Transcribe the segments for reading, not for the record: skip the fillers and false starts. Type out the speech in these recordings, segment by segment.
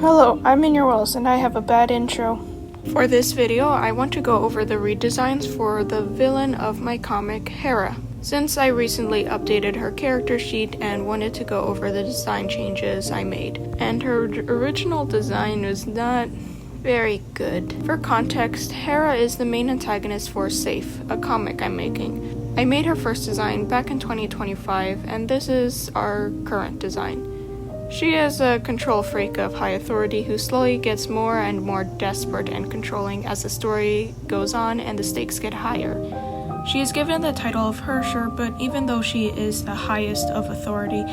Hello, I'm in your wells and I have a bad intro. For this video, I want to go over the redesigns for the villain of my comic, Hera. Since I recently updated her character sheet and wanted to go over the design changes I made. And her original design was not very good. For context, Hera is the main antagonist for Safe, a comic I'm making. I made her first design back in 2025, and this is our current design. She is a control freak of high authority who slowly gets more and more desperate and controlling as the story goes on and the stakes get higher. She is given the title of Herrscher, but even though she is the highest of authority,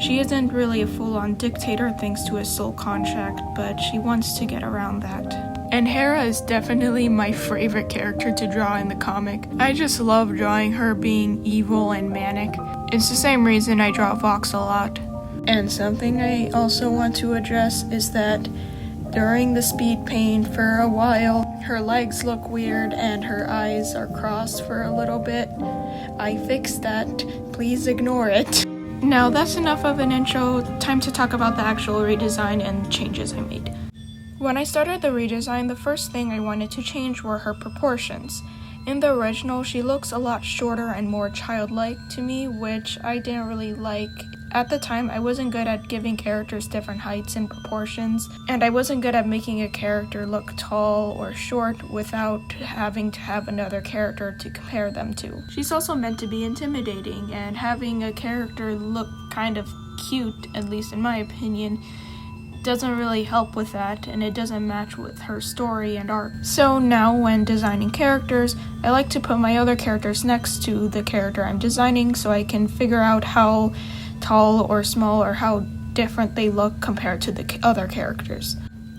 she isn't really a full-on dictator thanks to a soul contract, but she wants to get around that. And Hera is definitely my favorite character to draw in the comic. I just love drawing her being evil and manic. It's the same reason I draw Vox a lot. And something I also want to address is that during the speed paint for a while, her legs look weird and her eyes are crossed for a little bit. I fixed that. Please ignore it. Now that's enough of an intro. Time to talk about the actual redesign and the changes I made. When I started the redesign, the first thing I wanted to change were her proportions. In the original, she looks a lot shorter and more childlike to me, which I didn't really like. At the time, I wasn't good at giving characters different heights and proportions, and I wasn't good at making a character look tall or short without having to have another character to compare them to. She's also meant to be intimidating, and having a character look kind of cute, at least in my opinion, doesn't really help with that, and it doesn't match with her story and arc. So now when designing characters, I like to put my other characters next to the character I'm designing so I can figure out how tall or small or how different they look compared to the other characters.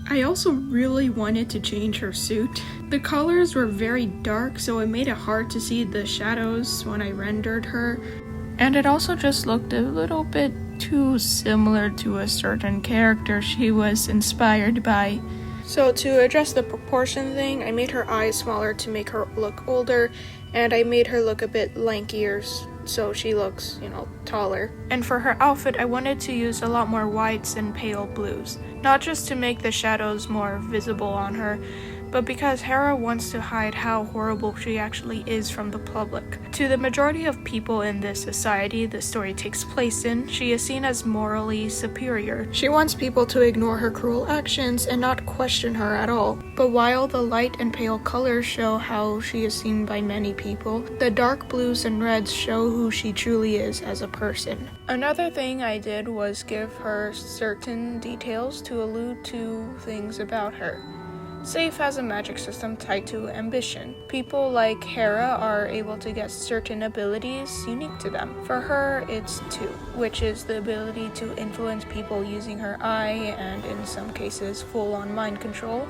I also really wanted to change her suit. The colors were very dark, so it made it hard to see the shadows when I rendered her. And it also just looked a little bit too similar to a certain character she was inspired by. So to address the proportion thing, I made her eyes smaller to make her look older, and I made her look a bit lankier so she looks, taller. And for her outfit, I wanted to use a lot more whites and pale blues, not just to make the shadows more visible on her, but because Hera wants to hide how horrible she actually is from the public. To the majority of people in this society the story takes place in, she is seen as morally superior. She wants people to ignore her cruel actions and not question her at all. But while the light and pale colors show how she is seen by many people, the dark blues and reds show who she truly is as a person. Another thing I did was give her certain details to allude to things about her. Safe has a magic system tied to ambition. People like Hera are able to get certain abilities unique to them. For her, it's 2, which is the ability to influence people using her eye and in some cases full-on mind control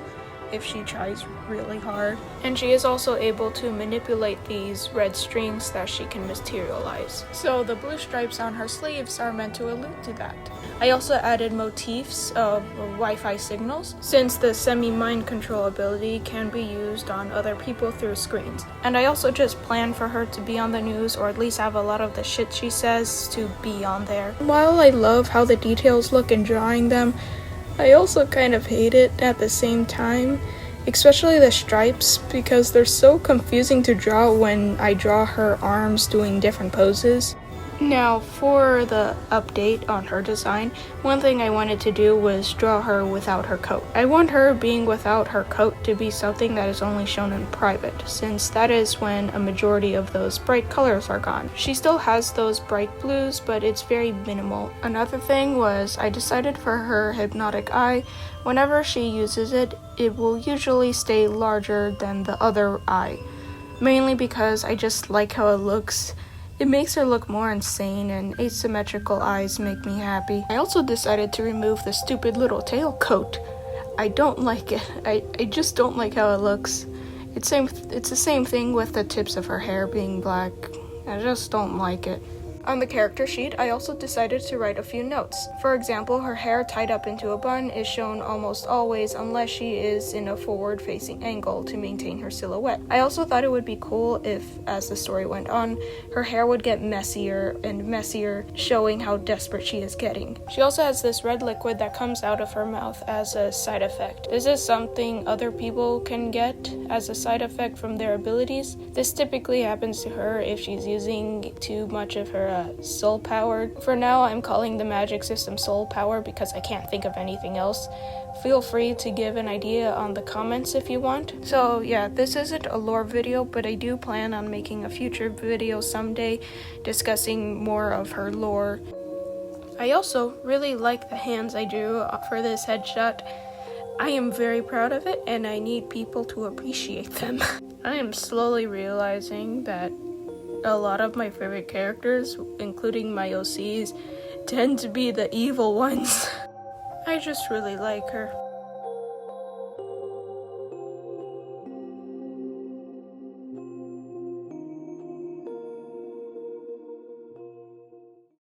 if she tries really hard. And she is also able to manipulate these red strings that she can materialize. So the blue stripes on her sleeves are meant to allude to that. I also added motifs of Wi-Fi signals, since the semi-mind control ability can be used on other people through screens. And I also just planned for her to be on the news, or at least have a lot of the shit she says to be on there. While I love how the details look in drawing them, I also kind of hate it at the same time, especially the stripes, because they're so confusing to draw when I draw her arms doing different poses. Now, for the update on her design, one thing I wanted to do was draw her without her coat. I want her being without her coat to be something that is only shown in private, since that is when a majority of those bright colors are gone. She still has those bright blues, but it's very minimal. Another thing was I decided for her hypnotic eye, whenever she uses it, it will usually stay larger than the other eye, mainly because I just like how it looks. It makes her look more insane, and asymmetrical eyes make me happy. I also decided to remove the stupid little tail coat. I don't like it. I just don't like how it looks. It's the same thing with the tips of her hair being black. I just don't like it. On the character sheet, I also decided to write a few notes. For example, her hair tied up into a bun is shown almost always unless she is in a forward-facing angle to maintain her silhouette. I also thought it would be cool if, as the story went on, her hair would get messier and messier, showing how desperate she is getting. She also has this red liquid that comes out of her mouth as a side effect. This is something other people can get as a side effect from their abilities. This typically happens to her if she's using too much of her soul power. For now, I'm calling the magic system soul power because I can't think of anything else. Feel free to give an idea on the comments if you want. So yeah, this isn't a lore video, but I do plan on making a future video someday discussing more of her lore. I also really like the hands I drew for this headshot. I am very proud of it and I need people to appreciate them. I am slowly realizing that a lot of my favorite characters, including my OCs, tend to be the evil ones. I just really like her.